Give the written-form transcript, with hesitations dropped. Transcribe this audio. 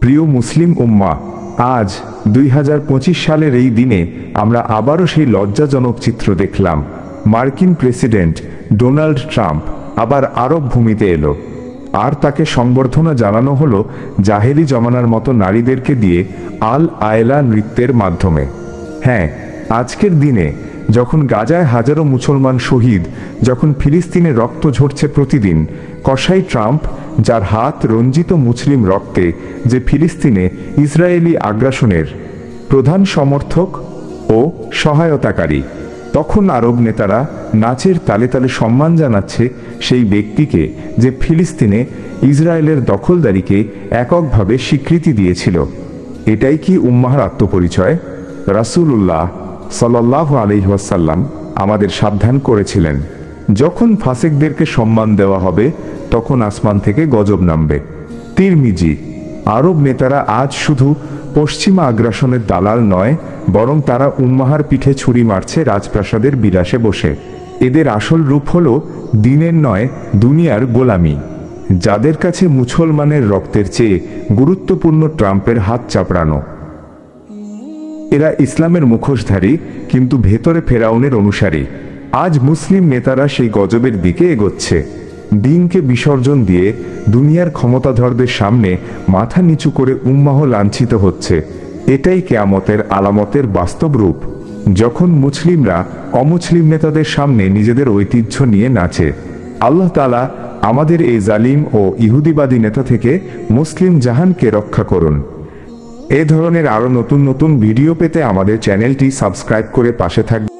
প্রিয় মুসলিম উম্মাহ, আজ 2025 সালের এই দিনে আমরা আবারও সেই লজ্জাজনক চিত্র দেখলাম। মার্কিন প্রেসিডেন্ট ডোনাল্ড ট্রাম্প আবার আরব ভূমিতে এলো, আর তাকে সংবর্ধনা জানানো হলো জাহেলি জমানার মতো নারীদেরকে দিয়ে আল আয়লা নৃত্যের মাধ্যমে। হ্যাঁ, আজকের দিনে যখন গাজায় হাজারো মুসলমান শহীদ, যখন ফিলিস্তিনে রক্ত ঝরছে প্রতিদিন, কসাই ট্রাম্প, যার হাত রঞ্জিত মুসলিম রক্তে, যে ফিলিস্তিনে ইসরায়েলি আগ্রাসনের প্রধান সমর্থক ও সহায়তাকারী, তখন আরব নেতারা নাচের তালে তালে সম্মান জানাচ্ছে সেই ব্যক্তিকে যে ফিলিস্তিনে ইসরায়েলের দখলদারিকে এককভাবে স্বীকৃতি দিয়েছিল। এটাই কি উম্মাহর আত্মপরিচয়? রাসূলুল্লাহ সাল্লাল্লাহু আলাইহি ওয়াসাল্লাম আমাদের সাবধান করেছিলেন, যখন ফাসিকদেরকে সম্মান দেওয়া হবে তখন আসমান থেকে গজব নামবে। তিরমিজি। আরব নেতারা আজ শুধু পশ্চিমা আগ্রাসনের দালাল নয়, বরং তারা উম্মাহার পিঠে ছুরি মারছে রাজপ্রাসাদের বিলাসে বসে। এদের আসল রূপ হলো দিনের নয়, দুনিয়ার গোলামি। যাদের কাছে মুসলমানের রক্তের চেয়ে গুরুত্বপূর্ণ ট্রাম্পের হাত চাপড়ানো। এরা ইসলামের মুখোশধারী, কিন্তু ভেতরে ফেরাউনের অনুসারী। আজ মুসলিম নেতারা সেই গজবের দিকে এগোচ্ছে। দিনকে বিসর্জন দিয়ে দুনিয়ার ক্ষমতাধরদের সামনে মাথা নিচু করে উম্মাহ লাঞ্ছিত হচ্ছে। এটাই কিয়ামতের আলামতের বাস্তব রূপ, যখন মুসলিমরা অমুসলিম নেতাদের সামনে নিজেদের ঐতিহ্য নিয়ে নাচে। আল্লাহ তাআলা আমাদের এই জালিম ও ইহুদিবাদী নেতা থেকে মুসলিম জাহানকে রক্ষা করুন। এ ধরনের আরো নতুন নতুন ভিডিও পেতে আমাদের চ্যানেলটি সাবস্ক্রাইব করে পাশে থাকবেন।